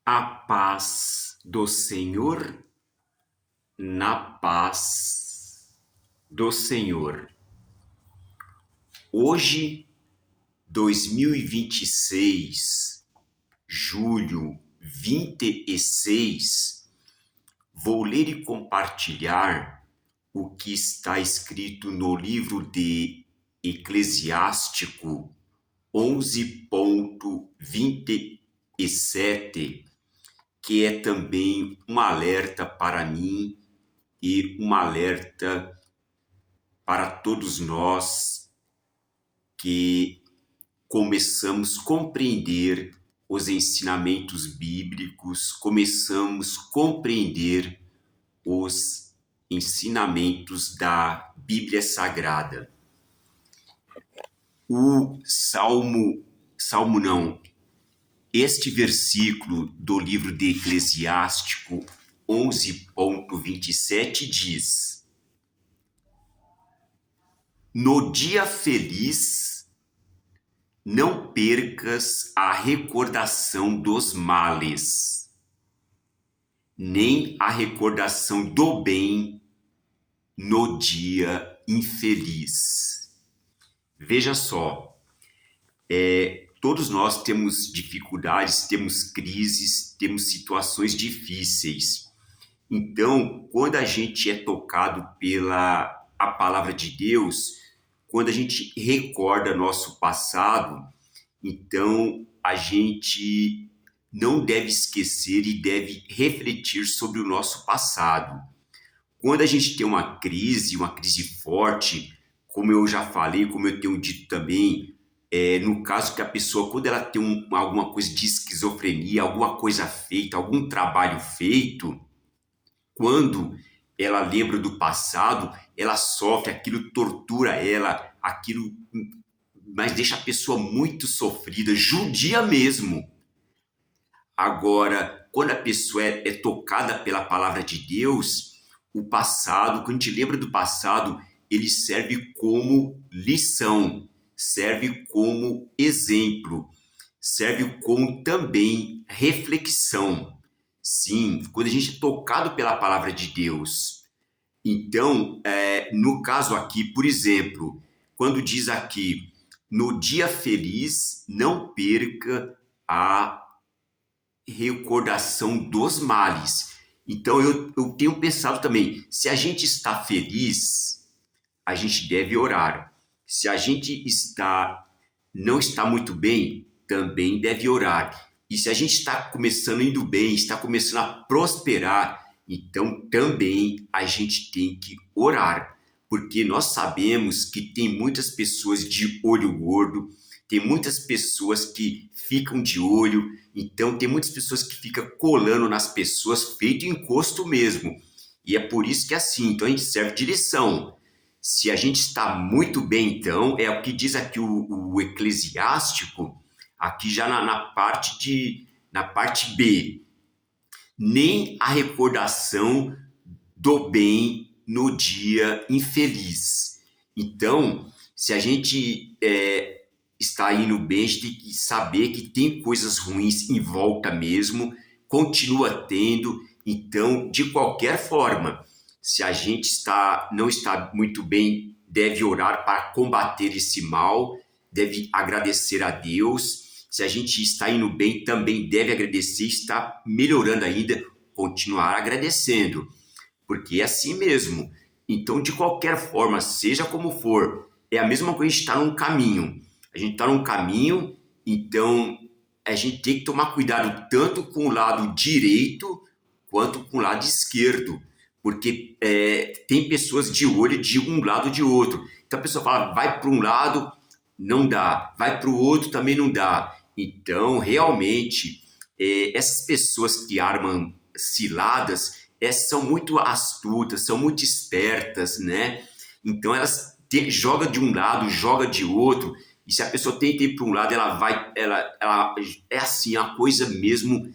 A paz do Senhor, na paz do Senhor. Hoje, 2026, julho 26, vou ler e compartilhar o que está escrito no livro de Eclesiástico 11:27, que é também um alerta para mim e um alerta para todos nós que começamos a compreender os ensinamentos bíblicos, começamos a compreender os ensinamentos da Bíblia Sagrada. O este versículo do livro de Eclesiástico 11:27 diz: No dia feliz, não percas a recordação dos males, nem a recordação do bem no dia infeliz. Veja só, todos nós temos dificuldades, temos crises, temos situações difíceis. Então, quando a gente é tocado pela a palavra de Deus, quando a gente recorda nosso passado, então a gente não deve esquecer e deve refletir sobre o nosso passado. Quando a gente tem uma crise forte, como eu já falei, como eu tenho dito também, no caso que a pessoa, quando ela tem alguma coisa de esquizofrenia, alguma coisa feita, algum trabalho feito, quando ela lembra do passado, ela sofre, aquilo tortura ela, aquilo, mas deixa a pessoa muito sofrida, judia mesmo. Agora, quando a pessoa é tocada pela palavra de Deus, o passado, quando a gente lembra do passado, ele serve como lição, serve como exemplo, serve como também reflexão. Sim, quando a gente é tocado pela palavra de Deus. Então, no caso aqui, por exemplo, quando diz aqui, no dia feliz, não perca a recordação dos males. Então, eu tenho pensado também, se a gente está feliz, a gente deve orar. Se a gente não está muito bem, também deve orar. E se a gente está começando indo bem, está começando a prosperar, então também a gente tem que orar. Porque nós sabemos que tem muitas pessoas de olho gordo, tem muitas pessoas que ficam de olho, então tem muitas pessoas que ficam colando nas pessoas, feito encosto mesmo. E é por isso que é assim, então a gente serve de lição. Se a gente está muito bem, então, é o que diz aqui o Eclesiástico, aqui já na parte B, nem a recordação do bem no dia infeliz. Então, se a gente está indo bem, a gente tem que saber que tem coisas ruins em volta mesmo, continua tendo. Então, de qualquer forma, se a gente não está muito bem, deve orar para combater esse mal, deve agradecer a Deus. Se a gente está indo bem, também deve agradecer, está melhorando ainda, continuar agradecendo, porque é assim mesmo. Então, de qualquer forma, seja como for, é a mesma coisa, a gente está num caminho. A gente está num caminho, então a gente tem que tomar cuidado tanto com o lado direito quanto com o lado esquerdo, porque tem pessoas de olho de um lado ou de outro. Então a pessoa fala, vai para um lado, não dá, vai para o outro, também não dá. Então, realmente, essas pessoas que armam ciladas são muito astutas, são muito espertas, né? Então elas jogam de um lado, jogam de outro, e se a pessoa tenta ir para um lado, ela é assim, a coisa mesmo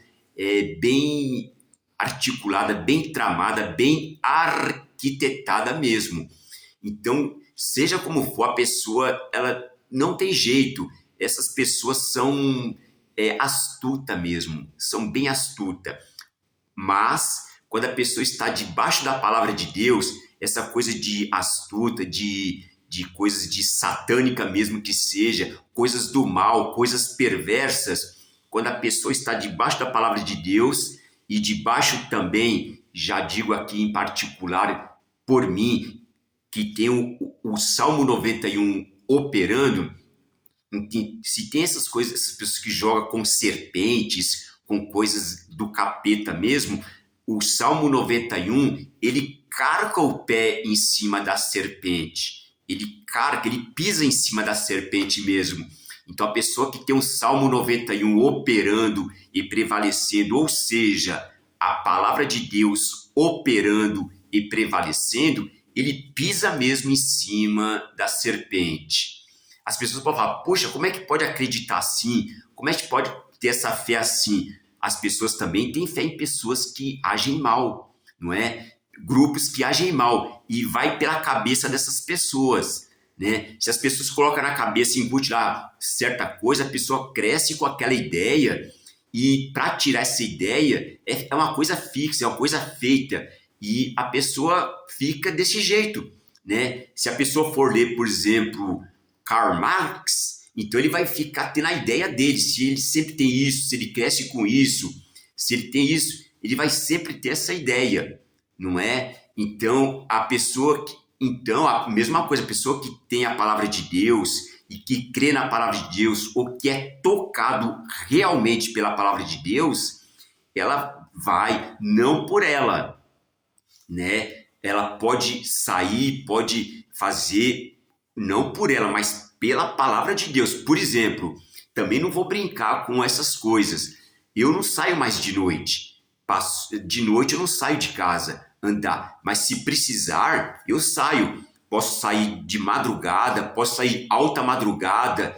bem articulada, bem tramada, bem arquitetada mesmo. Então, seja como for, a pessoa, ela não tem jeito. Essas pessoas são astuta mesmo, são bem astuta. Mas quando a pessoa está debaixo da palavra de Deus, essa coisa de astuta, de coisas de satânica mesmo que seja, coisas do mal, coisas perversas, quando a pessoa está debaixo da palavra de Deus e debaixo também, já digo aqui em particular por mim, que tem o Salmo 91 operando, em que se tem essas coisas, essas pessoas que jogam com serpentes, com coisas do capeta mesmo, o Salmo 91, ele carca o pé em cima da serpente. Ele carca, ele pisa em cima da serpente mesmo. Então a pessoa que tem o Salmo 91 operando e prevalecendo, ou seja, a palavra de Deus operando e prevalecendo, ele pisa mesmo em cima da serpente. As pessoas podem falar, poxa, como é que pode acreditar assim? Como é que pode ter essa fé assim? As pessoas também têm fé em pessoas que agem mal, não é? Grupos que agem mal e vai pela cabeça dessas pessoas, né? Se as pessoas colocam na cabeça e embutem lá certa coisa, a pessoa cresce com aquela ideia e para tirar essa ideia é uma coisa fixa, é uma coisa feita e a pessoa fica desse jeito, né? Se a pessoa for ler, por exemplo, Karl Marx, então ele vai ficar tendo a ideia dele, se ele sempre tem isso, se ele cresce com isso, se ele tem isso, ele vai sempre ter essa ideia, não é? Então, a mesma coisa, a pessoa que tem a palavra de Deus e que crê na palavra de Deus ou que é tocado realmente pela palavra de Deus, ela vai, não por ela, né? Ela pode sair, pode fazer, não por ela, mas pela palavra de Deus. Por exemplo, também não vou brincar com essas coisas. Eu não saio mais de noite. De noite eu não saio de casa andar. Mas se precisar, eu saio. Posso sair de madrugada, posso sair alta madrugada,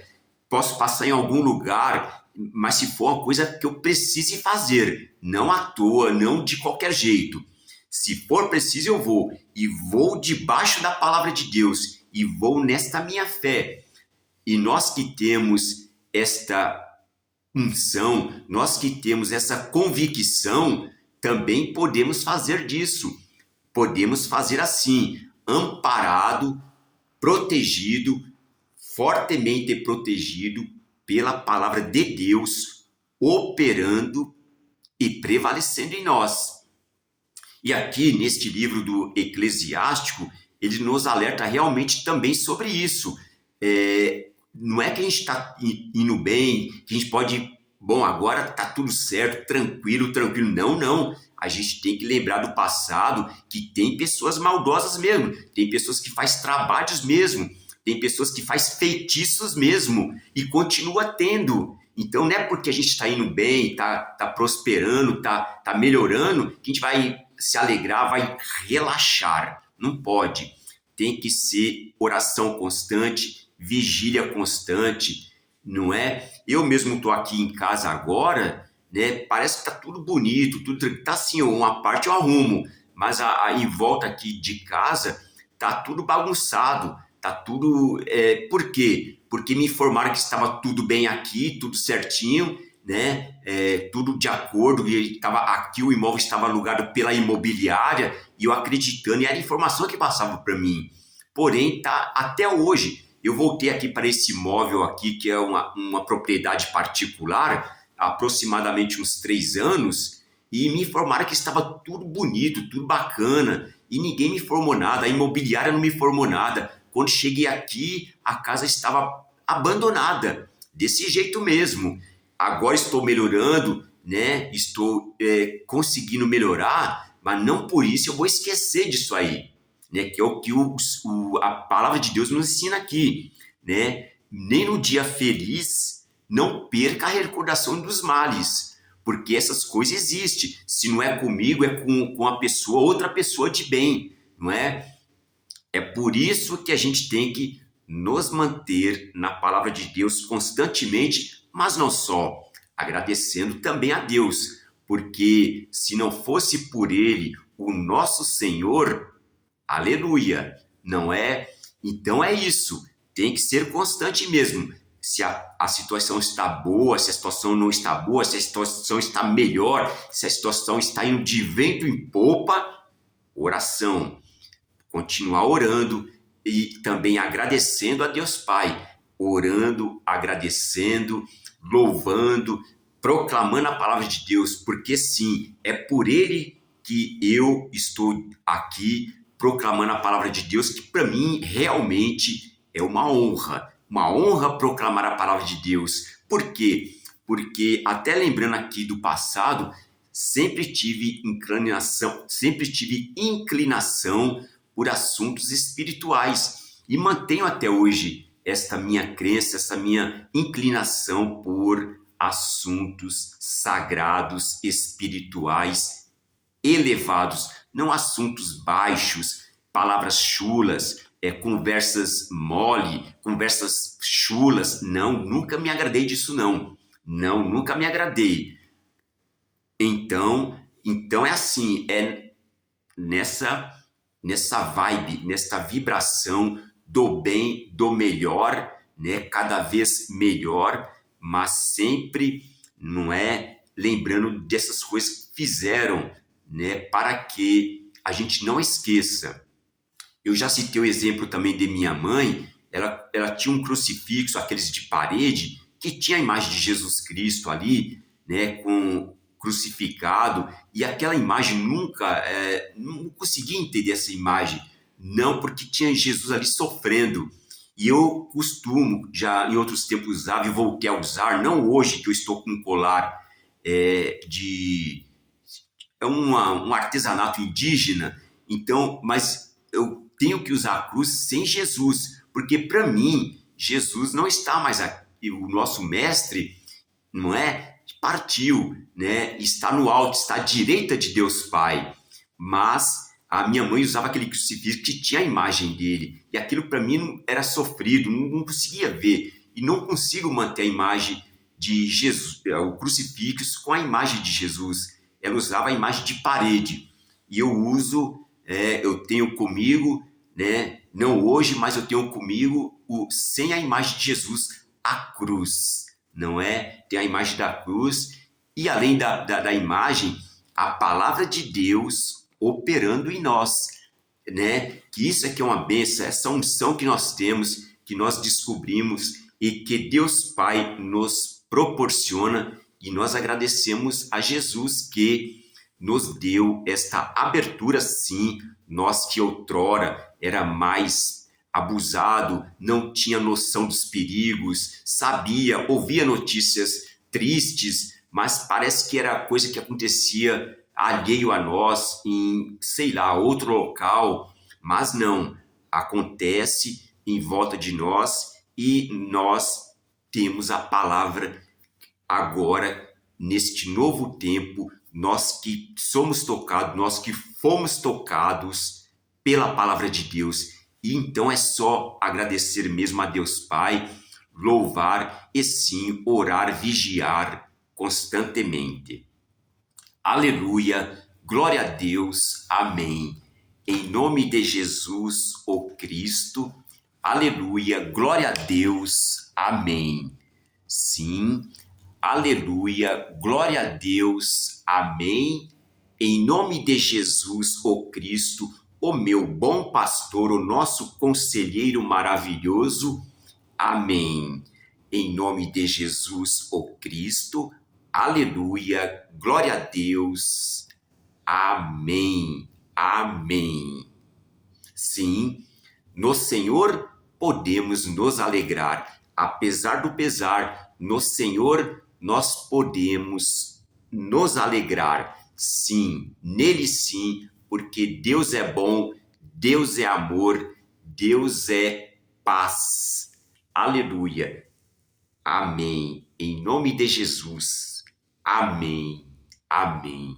posso passar em algum lugar, mas se for uma coisa que eu precise fazer, não à toa, não de qualquer jeito. Se for preciso, eu vou. E vou debaixo da palavra de Deus. E vou nesta minha fé. E nós que temos esta unção, nós que temos essa convicção, também podemos fazer disso. Podemos fazer assim, amparado, protegido, fortemente protegido pela palavra de Deus, operando e prevalecendo em nós. E aqui, neste livro do Eclesiástico, ele nos alerta realmente também sobre isso. Não é que a gente está indo bem, que a gente pode, bom, agora está tudo certo, tranquilo. Não, não. A gente tem que lembrar do passado, que tem pessoas maldosas mesmo, tem pessoas que fazem trabalhos mesmo, tem pessoas que fazem feitiços mesmo, e continua tendo. Então não é porque a gente está indo bem, está prosperando, está melhorando, que a gente vai se alegrar, vai relaxar. Não pode. Tem que ser oração constante, vigília constante, não é? Eu mesmo estou aqui em casa agora, né? Parece que está tudo bonito, tudo está assim, uma parte eu arrumo, mas em volta aqui de casa está tudo bagunçado, está tudo... por quê? Porque me informaram que estava tudo bem aqui, tudo certinho, né? Tudo de acordo, e aqui o imóvel estava alugado pela imobiliária, e eu acreditando, e era a informação que passava para mim. Porém, tá, até hoje, eu voltei aqui para esse imóvel aqui, que é uma propriedade particular, há aproximadamente uns 3 anos, e me informaram que estava tudo bonito, tudo bacana, e ninguém me informou nada, a imobiliária não me informou nada. Quando cheguei aqui, a casa estava abandonada, desse jeito mesmo. Agora estou melhorando, né? Estou conseguindo melhorar, mas não por isso eu vou esquecer disso aí, né? Que é o que a palavra de Deus nos ensina aqui, né? Nem no dia feliz não perca a recordação dos males, porque essas coisas existem. Se não é comigo, é com a pessoa, outra pessoa de bem, não é? É por isso que a gente tem que nos manter na palavra de Deus constantemente, mas não só, agradecendo também a Deus, porque se não fosse por Ele, o nosso Senhor, aleluia, não é? Então é isso, tem que ser constante mesmo, se a situação está boa, se a situação não está boa, se a situação está melhor, se a situação está indo de vento em popa, oração. Continuar orando e também agradecendo a Deus Pai. Orando, agradecendo, louvando, proclamando a palavra de Deus, porque sim, é por Ele que eu estou aqui proclamando a palavra de Deus, que para mim realmente é uma honra proclamar a palavra de Deus. Por quê? Porque até lembrando aqui do passado, sempre tive inclinação por assuntos espirituais e mantenho até hoje esta minha crença, essa minha inclinação por assuntos sagrados, espirituais, elevados, não assuntos baixos, palavras chulas, conversas mole, conversas chulas. Não, nunca me agradei disso, não. Não, nunca me agradei. Então é assim, é nessa vibe, nessa vibração do bem, do melhor, né? Cada vez melhor, mas sempre, não é, lembrando dessas coisas que fizeram, né? Para que a gente não esqueça. Eu já citei o exemplo também de minha mãe. Ela tinha um crucifixo, aqueles de parede, que tinha a imagem de Jesus Cristo ali, né? Com crucificado, e aquela imagem não conseguia entender essa imagem, não, porque tinha Jesus ali sofrendo. E eu costumo, já em outros tempos usava e voltei a usar, não hoje que eu estou com um colar um artesanato indígena, então, mas eu tenho que usar a cruz sem Jesus, porque para mim, Jesus não está mais aqui, o nosso mestre, não é? Partiu, né? Está no alto, está à direita de Deus Pai. Mas a minha mãe usava aquele crucifixo que tinha a imagem dele. E aquilo para mim era sofrido, não conseguia ver. E não consigo manter a imagem de Jesus, o crucifixo com a imagem de Jesus. Ela usava a imagem de parede. E eu uso, eu tenho comigo, né? Não hoje, mas eu tenho comigo sem a imagem de Jesus, a cruz. Não é? Tem a imagem da cruz e além da imagem, a palavra de Deus operando em nós, né? Que isso aqui é uma bênção, essa unção que nós temos, que nós descobrimos e que Deus Pai nos proporciona, e nós agradecemos a Jesus que nos deu esta abertura, sim, nós que outrora era mais abusado, não tinha noção dos perigos, sabia, ouvia notícias tristes, mas parece que era coisa que acontecia alheio a nós, em, sei lá, outro local, mas não, acontece em volta de nós e nós temos a palavra agora, neste novo tempo, nós que somos tocados, nós que fomos tocados pela palavra de Deus. E então é só agradecer mesmo a Deus Pai, louvar e sim orar, vigiar constantemente. Aleluia, glória a Deus, amém. Em nome de Jesus, o Cristo, aleluia, glória a Deus, amém. Sim, aleluia, glória a Deus, amém. Em nome de Jesus, o Cristo, o meu bom pastor, o nosso conselheiro maravilhoso, amém. Em nome de Jesus, o Cristo, aleluia, glória a Deus, amém, amém. Sim, no Senhor podemos nos alegrar, apesar do pesar, no Senhor nós podemos nos alegrar, sim, nele sim, porque Deus é bom, Deus é amor, Deus é paz. Aleluia. Amém. Em nome de Jesus. Amém. Amém.